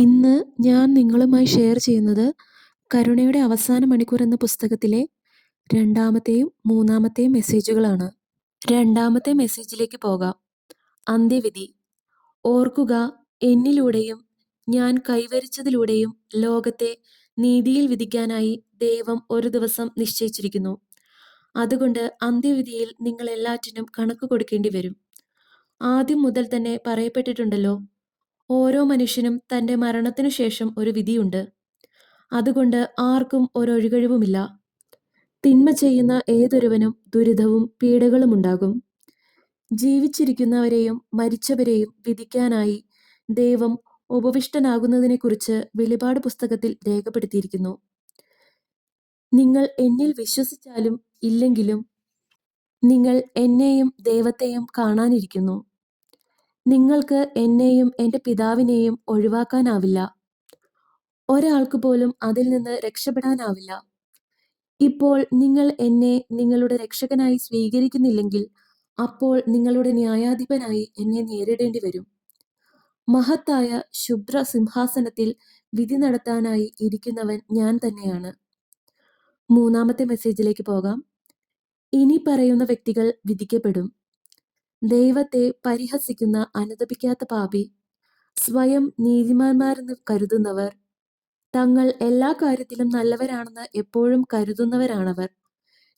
ഇന്ന് ഞാൻ നിങ്ങളുമായി ഷെയർ ചെയ്യുന്നത് കരുണയുടെ അവസാന മണിക്കൂർ എന്ന പുസ്തകത്തിലെ രണ്ടാമത്തെയും മൂന്നാമത്തെയും മെസ്സേജുകളാണ്. രണ്ടാമത്തെ മെസ്സേജിലേക്ക് പോകാം. അന്ത്യവിധി. ഓർക്കുക, എന്നിലൂടെയും ഞാൻ കൈവരിച്ചതിലൂടെയും ലോകത്തെ നീതിയിൽ വിധിക്കാനായി ദൈവം ഒരു ദിവസം നിശ്ചയിച്ചിരിക്കുന്നു. അതുകൊണ്ട് അന്ത്യവിധിയിൽ നിങ്ങൾ എല്ലാറ്റിനും കണക്ക് കൊടുക്കേണ്ടി വരും. ആദ്യം മുതൽ തന്നെ പറയപ്പെട്ടിട്ടുണ്ടല്ലോ, ഓരോ മനുഷ്യനും തൻ്റെ മരണത്തിനു ശേഷം ഒരു വിധിയുണ്ട്. അതുകൊണ്ട് ആർക്കും ഒരൊഴികഴിവുമില്ല. തിന്മ ചെയ്യുന്ന ഏതൊരുവനും ദുരിതവും പീഡകളും ഉണ്ടാകും. ജീവിച്ചിരിക്കുന്നവരെയും മരിച്ചവരെയും വിധിക്കാനായി ദൈവം ഉപവിഷ്ടനാകുന്നതിനെക്കുറിച്ച് വെളിപാട് പുസ്തകത്തിൽ രേഖപ്പെടുത്തിയിരിക്കുന്നു. നിങ്ങൾ എന്നിൽ വിശ്വസിച്ചാലും ഇല്ലെങ്കിലും നിങ്ങൾ എന്നെയും ദൈവത്തെയും കാണാനിരിക്കുന്നു. നിങ്ങൾക്ക് എന്നെയും എൻ്റെ പിതാവിനെയും ഒഴിവാക്കാനാവില്ല. ഒരാൾക്ക് പോലും അതിൽ നിന്ന് രക്ഷപ്പെടാനാവില്ല. ഇപ്പോൾ നിങ്ങൾ എന്നെ നിങ്ങളുടെ രക്ഷകനായി സ്വീകരിക്കുന്നില്ലെങ്കിൽ അപ്പോൾ നിങ്ങളുടെ ന്യായാധിപനായി എന്നെ നേരിടേണ്ടി വരും. മഹത്തായ ശുഭ്ര സിംഹാസനത്തിൽ വിധി നടത്താനായി ഇരിക്കുന്നവൻ ഞാൻ തന്നെയാണ്. മൂന്നാമത്തെ മെസ്സേജിലേക്ക് പോകാം. ഇനി പറയുന്ന വ്യക്തികൾ വിധിക്കപ്പെടും. ദൈവത്തെ പരിഹസിക്കുന്ന അനുതപിക്കാത്ത പാപി, സ്വയം നീതിമാന്മാരെന്ന് കരുതുന്നവർ, തങ്ങൾ എല്ലാ കാര്യത്തിലും നല്ലവരാണെന്ന് എപ്പോഴും കരുതുന്നവരാണവർ.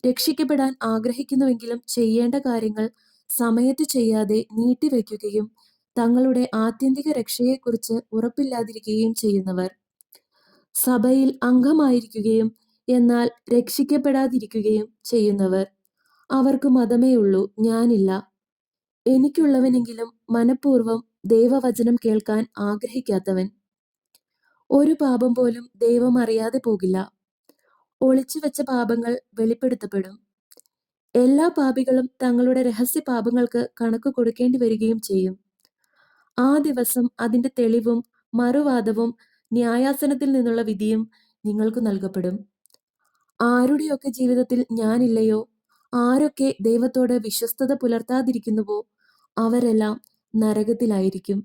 രക്ഷിക്കപ്പെടാൻ ആഗ്രഹിക്കുന്നുവെങ്കിലും ചെയ്യേണ്ട കാര്യങ്ങൾ സമയത്ത് ചെയ്യാതെ നീട്ടിവെക്കുകയും തങ്ങളുടെ ആത്യന്തിക രക്ഷയെക്കുറിച്ച് ഉറപ്പില്ലാതിരിക്കുകയും ചെയ്യുന്നവർ. സഭയിൽ അംഗമായിരിക്കുകയും എന്നാൽ രക്ഷിക്കപ്പെടാതിരിക്കുകയും ചെയ്യുന്നവർ. അവർക്ക് മതമേ ഉള്ളൂ, ഞാനില്ല. എനിക്കുള്ളവനെങ്കിലും മനഃപൂർവ്വം ദൈവവചനം കേൾക്കാൻ ആഗ്രഹിക്കാത്തവൻ. ഒരു പാപം പോലും ദൈവം അറിയാതെ പോകില്ല. ഒളിച്ചുവെച്ച പാപങ്ങൾ വെളിപ്പെടുത്തപ്പെടും. എല്ലാ പാപികളും തങ്ങളുടെ രഹസ്യ പാപങ്ങൾക്ക് കണക്ക് കൊടുക്കേണ്ടി വരികയും ചെയ്യും. ആ ദിവസം അതിൻ്റെ തെളിവും മറുവാദവും ന്യായാസനത്തിൽ നിന്നുള്ള വിധിയും നിങ്ങൾക്ക് നൽകപ്പെടും. ആരുടെയൊക്കെ ജീവിതത്തിൽ ഞാനില്ലയോ, ആരൊക്കെ ദൈവത്തോട് വിശ്വസ്തത പുലർത്താതിരിക്കുന്നുവോ, അവരെല്ലാം നരകത്തിലായിരിക്കും.